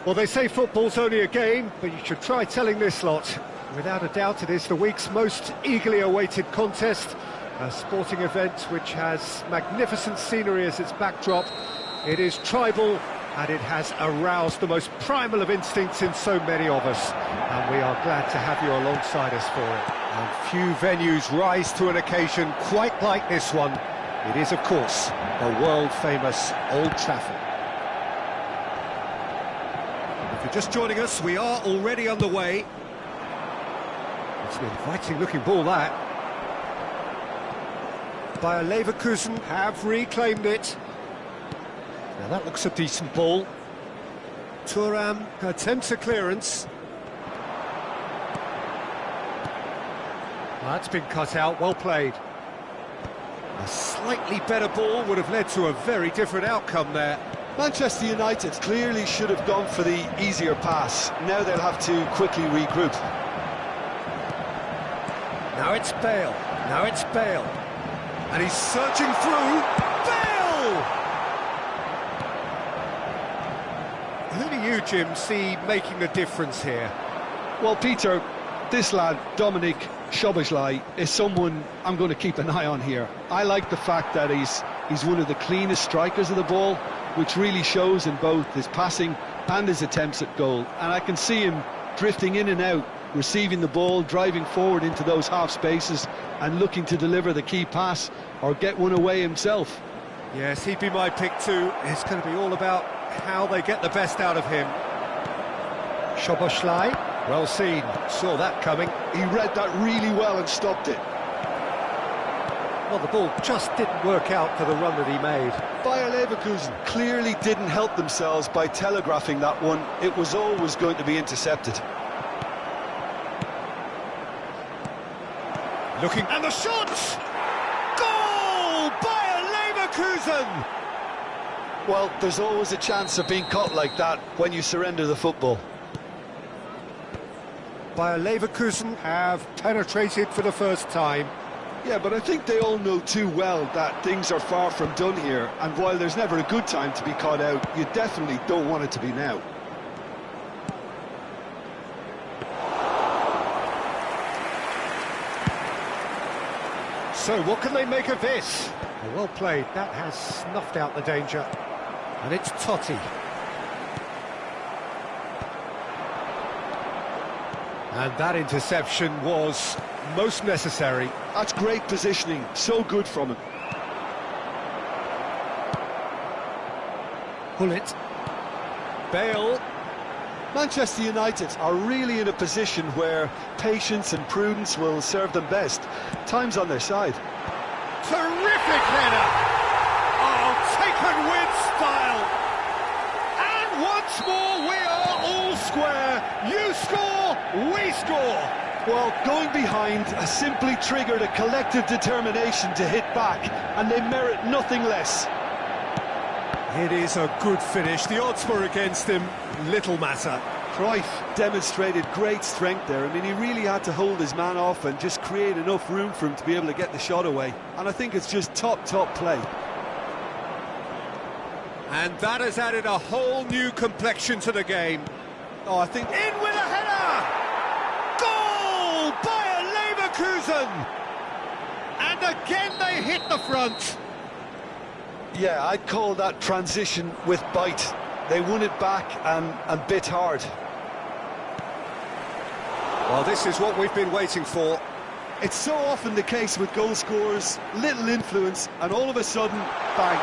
Well, they say football's only a game, but you should try telling this lot. Without a doubt, it is the week's most eagerly awaited contest, a sporting event which has magnificent scenery as its backdrop. It is tribal, and it has aroused the most primal of instincts in so many of us, and we are glad to have you alongside us for it. And few venues rise to an occasion quite like this one. It is, of course, the world-famous Old Trafford. If you're just joining us, we are already underway. It's an inviting-looking ball, that. Bayer Leverkusen have reclaimed it. Now that looks a decent ball. Thuram attempts a clearance. Well, that's been cut out, well played. A slightly better ball would have led to a very different outcome there. Manchester United clearly should have gone for the easier pass. Now they'll have to quickly regroup. Now it's Bale. Now it's Bale. And he's searching through. Bale! Who do you, Jim, see making the difference here? Well, Peter, this lad, Dominic Szoboszlai, is someone I'm going to keep an eye on here. I like the fact that he's one of the cleanest strikers of the ball, which really shows in both his passing and his attempts at goal. And I can see him drifting in and out, receiving the ball, driving forward into those half spaces and looking to deliver the key pass or get one away himself. Yes, he'd be my pick too. It's going to be all about how they get the best out of him. Szoboszlai, well seen, saw that coming. He read that really well and stopped it. Well, the ball just didn't work out for the run that he made. Bayer Leverkusen clearly didn't help themselves by telegraphing that one. It was always going to be intercepted. Looking, and the shot! Goal! Bayer Leverkusen! Well, there's always a chance of being caught like that when you surrender the football. Bayer Leverkusen have penetrated for the first time. Yeah, but I think they all know too well that things are far from done here, and while there's never a good time to be caught out, you definitely don't want it to be now. So what can they make of this? Well played, that has snuffed out the danger. And it's Totti. And that interception was most necessary. That's great positioning, so good from him. Gullit. Bale. Manchester United are really in a position where patience and prudence will serve them best. Time's on their side. Terrific header! Oh, taken with style! And once more we are all square. You score, we score! Well, going behind has simply triggered a collective determination to hit back, and they merit nothing less. It is a good finish. The odds were against him. Little matter. Cruyff demonstrated great strength there. I mean, he really had to hold his man off and just create enough room for him to be able to get the shot away. And I think it's just top play. And that has added a whole new complexion to the game. Oh, I think... In with a header! Goal! Bayer Leverkusen! And again they hit the front. Yeah, I'd call that transition with bite. They won it back and bit hard. Well, this is what we've been waiting for. It's so often the case with goal scorers, little influence, and all of a sudden, bang.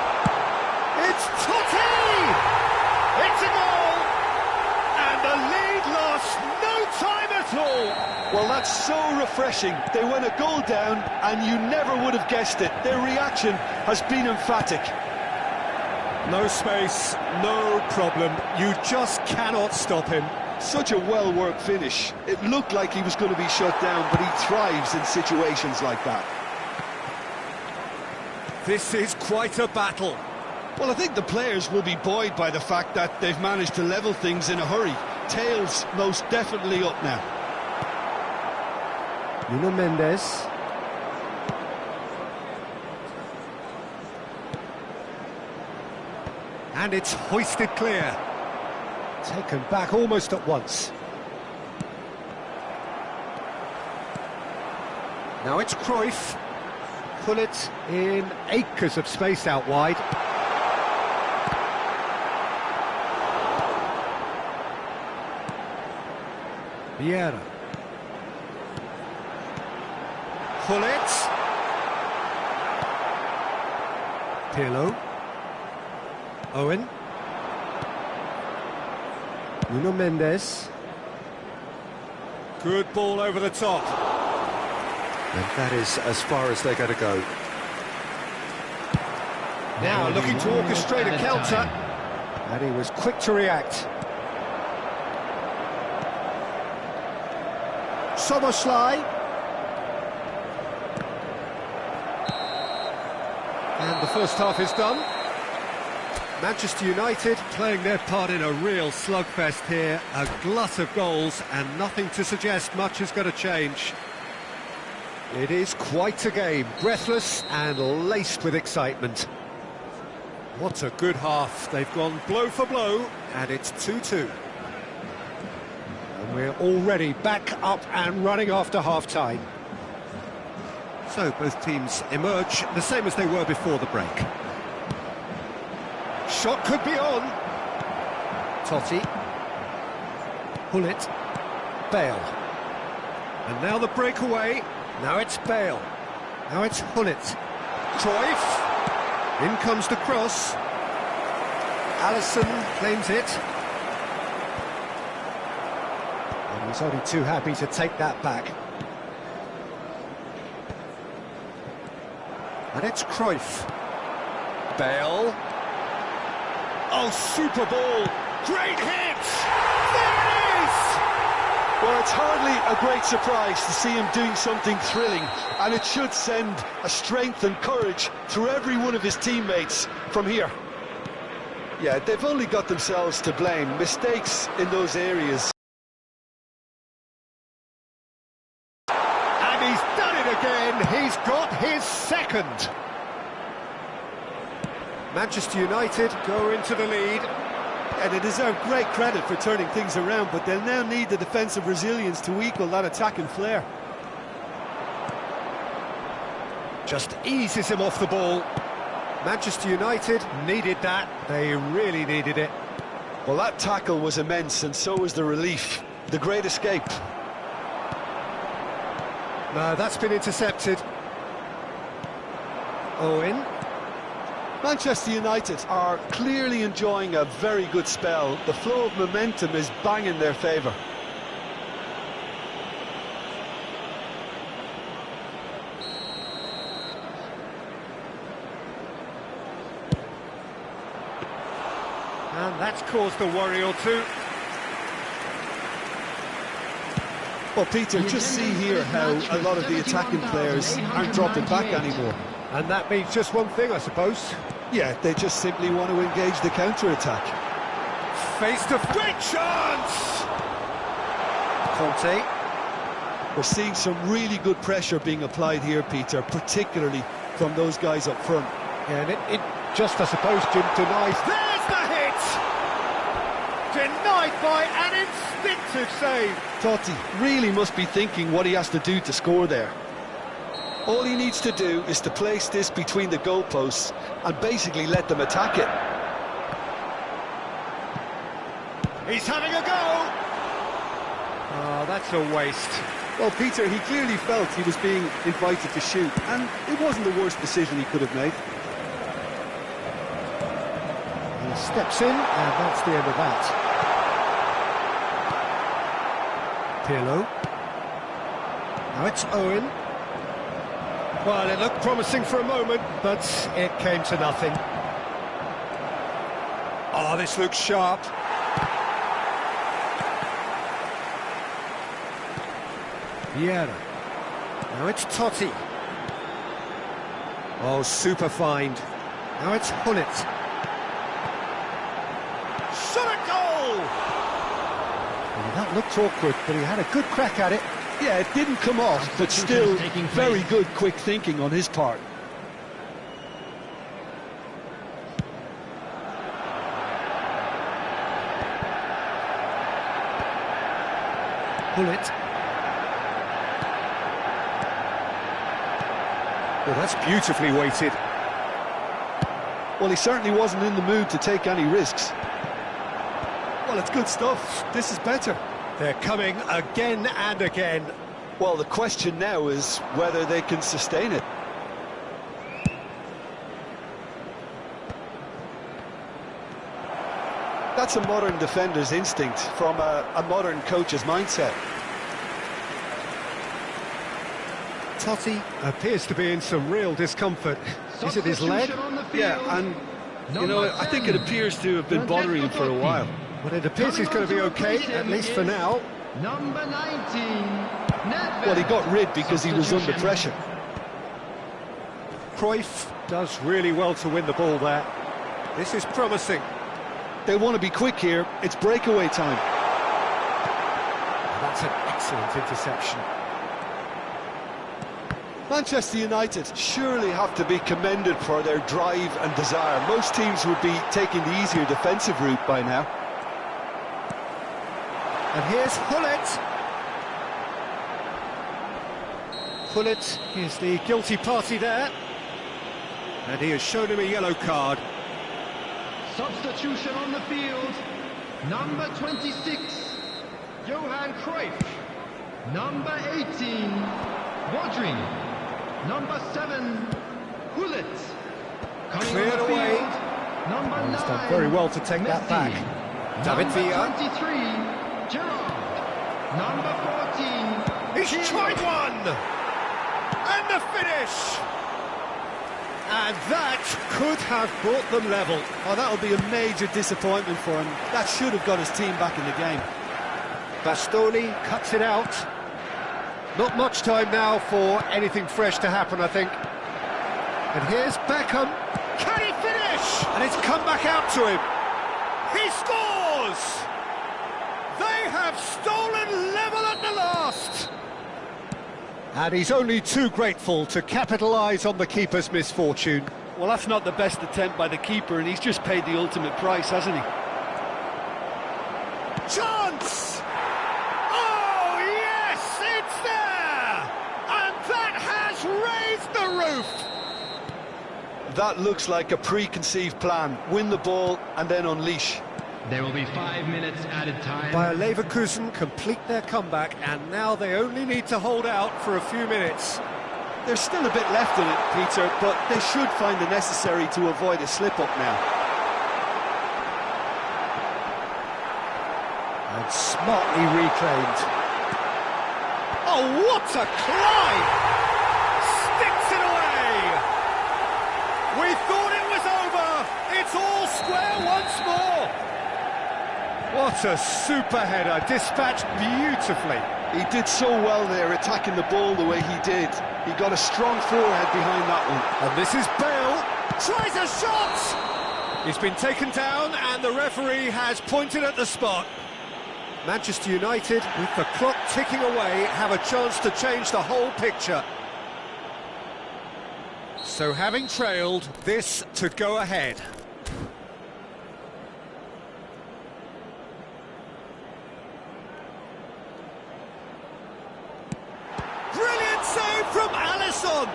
It's Totti! It's a goal! And the lead lost no time at all! Well, that's so refreshing. They went a goal down, and you never would have guessed it. Their reaction has been emphatic. No space, no problem. You just cannot stop him. Such a well-worked finish. It looked like he was going to be shut down, but he thrives in situations like that. This is quite a battle. Well, I think the players will be buoyed by the fact that they've managed to level things in a hurry. Tails most definitely up now. Nuno Mendes. And it's hoisted clear. Taken back almost at once. Now it's Cruyff. Gullit in acres of space out wide. Vieira. Gullit. Pirlo. Owen. Nuno Mendes. Good ball over the top. And that is as far as they're going to go. Now looking to orchestrate a counter. And he was quick to react. Soboslai. And the first half is done. Manchester United playing their part in a real slugfest here, a glut of goals, and nothing to suggest much is going to change. It is quite a game, breathless and laced with excitement. What a good half. They've gone blow for blow, and it's 2-2. And we're already back up and running after half-time. So both teams emerge the same as they were before the break. Shot could be on. Totti. Gullit. Bale. And now the breakaway. Now it's Bale. Now it's Gullit. Cruyff. In comes the cross. Alisson claims it. And he's only too happy to take that back. And it's Cruyff. Bale. Oh, super ball! Great hit! There it is! Well, it's hardly a great surprise to see him doing something thrilling, and it should send a strength and courage through every one of his teammates from here. Yeah, they've only got themselves to blame. Mistakes in those areas. And he's done it again. He's got his second. Manchester United go into the lead. And they deserve great credit for turning things around, but they'll now need the defensive resilience to equal that attacking flair. Just eases him off the ball. Manchester United needed that. They really needed it. Well, that tackle was immense, and so was the relief. The great escape. No, that's been intercepted. Owen. Manchester United are clearly enjoying a very good spell. The flow of momentum is bang in their favour. And that's caused a worry or two. Well, Peter, just see here how a lot of the attacking players aren't dropping back anymore. And that means just one thing, I suppose. Yeah, they just simply want to engage the counter-attack. Face to great chance! Conte. We're seeing some really good pressure being applied here, Peter, particularly from those guys up front. Yeah, and it just, I suppose, Jim, denies. There's the hit! Denied by an instinctive save. Totti really must be thinking what he has to do to score there. All he needs to do is to place this between the goalposts and basically let them attack it. He's having a go! Oh, that's a waste. Well, Peter, he clearly felt he was being invited to shoot, and it wasn't the worst decision he could have made. He steps in, and that's the end of that. Pirlo. Now it's Owen. Well, it looked promising for a moment, but it came to nothing. Oh, this looks sharp. Vieira. Now it's Totti. Oh, super find. Now it's Hullet. Shot a goal! Well, that looked awkward, but he had a good crack at it. Yeah, it didn't come off, but still very good quick thinking on his part. Hullet. Well, that's beautifully weighted. Well, he certainly wasn't in the mood to take any risks. Well, it's good stuff. This is better. They're coming again and again. Well, the question now is whether they can sustain it. That's a modern defender's instinct from a modern coach's mindset. Totti appears to be in some real discomfort. Is it his leg? Yeah, and, you know, I think it appears to have been bothering him for a while. But it appears he's going to be okay, at least for now. Number 19. Well, he got rid because he was under pressure. Cruyff does really well to win the ball there. This is promising. They want to be quick here. It's breakaway time. That's an excellent interception. Manchester United surely have to be commended for their drive and desire. Most teams would be taking the easier defensive route by now. And here's Hullet. Hullet is the guilty party there. And he has shown him a yellow card. Substitution on the field. Number 26, Johan Cruyff. Number 18, Rodri. Number 7, Hullet. Cleared away. Number 9, he's done very well to take that back. David Villa. Number 23, Gerrard. Number 14, He's tried one! And the finish! And that could have brought them level. Oh, that'll be a major disappointment for him. That should have got his team back in the game. Bastoni cuts it out. Not much time now for anything fresh to happen, I think. And here's Beckham. Can he finish? And it's come back out to him. He scores! They have stolen level at the last! And he's only too grateful to capitalise on the keeper's misfortune. Well, that's not the best attempt by the keeper, and he's just paid the ultimate price, hasn't he? Chance! Oh, yes, it's there! And that has raised the roof! That looks like a preconceived plan. Win the ball and then unleash. There will be 5 minutes added time. Bayer Leverkusen complete their comeback, and now they only need to hold out for a few minutes. There's still a bit left in it, Peter, but they should find the necessary to avoid a slip-up now. And smartly reclaimed. Oh, what a climb! Sticks it away! We thought it was over! It's all square once more! What a super header, dispatched beautifully. He did so well there, attacking the ball the way he did. He got a strong forehead behind that one. And this is Bale, tries a shot! He's been taken down and the referee has pointed at the spot. Manchester United, with the clock ticking away, have a chance to change the whole picture. So having trailed, this to go ahead. Brilliant save from Alisson!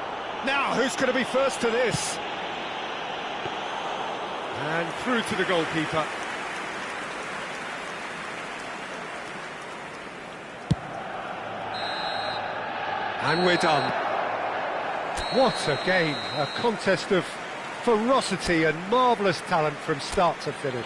Now, who's going to be first to this? And through to the goalkeeper. And we're done. What a game, a contest of ferocity and marvellous talent from start to finish.